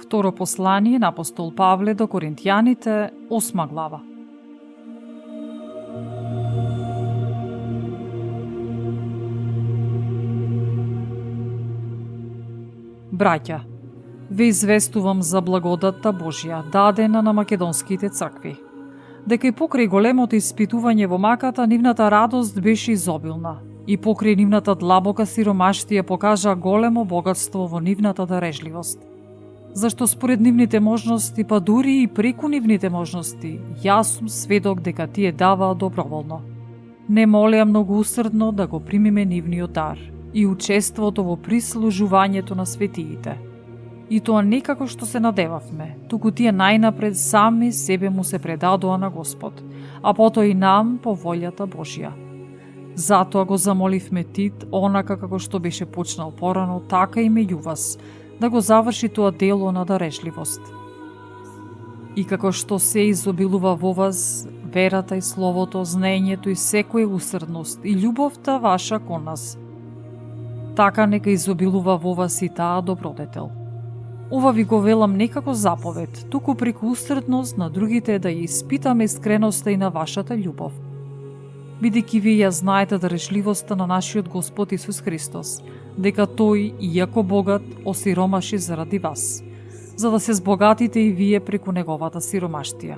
Второ послание на апостол Павле до Коринтијаните, 8 глава. Браќа, ве известувам за благодатта Божја, дадена на македонските цркви, дека и покрај големото испитување во маката, нивната радост беше изобилна, и покрај нивната длабока сиромаштија покажа големо богатство во нивната дарежливост. Зашто според нивните можности, па дури и преку нивните можности, јас сум сведок дека тие даваа доброволно. Не молеа многу усрдно да го примиме нивниот дар и учеството во прислужувањето на светиите. И тоа не како што се надевавме, туку тие најнапред сами себе му се предадоа на Господ, а потоа и нам по волјата Божја. Затоа го замоливме Тит, онака како што беше почнал порано, така и меѓу вас, да го заврши тоа дело на дарежливост. И како што се изобилува во вас верата и словото, знаењето и секоја усрдност и љубовта ваша кон нас, така нека изобилува во вас и таа добродетел. Ова ви го велам не како заповед, туку преку усрдност на другите да ја испитаме искреноста и на вашата љубов. Бидејќи вие ја знаете дарежливоста на нашиот Господ Исус Христос, дека Тој, иако богат, осиромаши заради вас, за да се збогатите и вие преку неговата сиромаштија.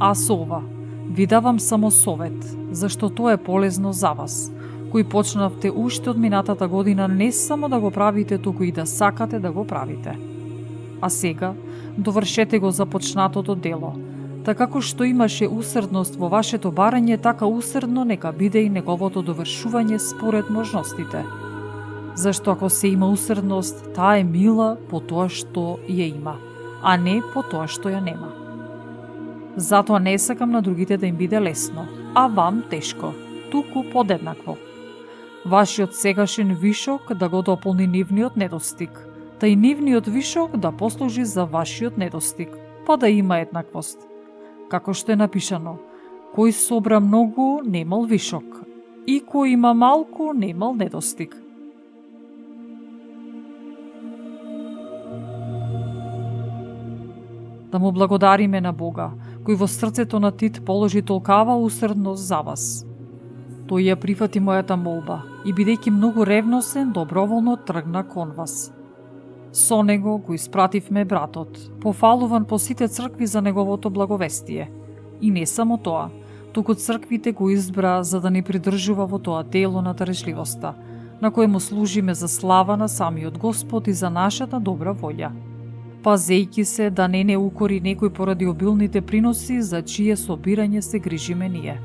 А со ова ви давам само совет, зашто тоа е полезно за вас, кои почнавте уште од минатата година не само да го правите, туку и да сакате да го правите. А сега довршете го започнатото дело, така како што имаше усрдност во вашето барање, така усрдно нека биде и неговото довршување според можностите. Зашто ако се има усрдност, таа е мила по тоа што ја има, а не по тоа што ја нема. Затоа не сакам на другите да им биде лесно, а вам тешко, туку подеднакво. Вашиот сегашен вишок да го дополни нивниот недостиг, та и нивниот вишок да послужи за вашиот недостиг, па да има еднаквост. Како што е напишано, кој собра многу немал вишок, и кој има малку немал недостиг. Да му благодариме на Бога, кој во срцето на Тит положи толкава усрдност за вас. Тој ја прифати мојата молба и бидејќи многу ревносен, доброволно тргна кон вас. Со него го испративме братот, пофалуван по сите цркви за неговото благовестие. И не само тоа, туку црквите го избра за да ни придржува во тоа дело на дарежливоста, на кое му служиме за слава на самиот Господ и за нашата добра волја. Пазејќи се да не укори некој поради обилните приноси за чие собирање се грижиме ние.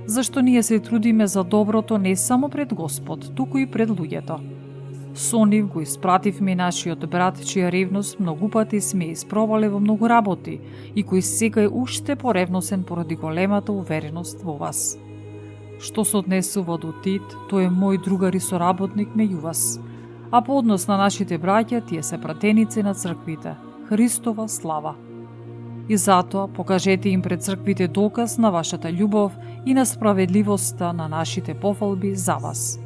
Зашто ние се трудиме за доброто не само пред Господ, туку и пред луѓето. Со нив го испративме нашиот брат, чија ревност многу пати сме испробале во многу работи и кој сега е уште поревносен поради големата увереност во вас. Што се однесува до Тит, тој е мој другар и соработник меѓу вас, а по однос на нашите браќа, тие се пратеници на црквите. Христова слава! И затоа покажете им пред црквите доказ на вашата љубов и на справедливоста на нашите пофалби за вас.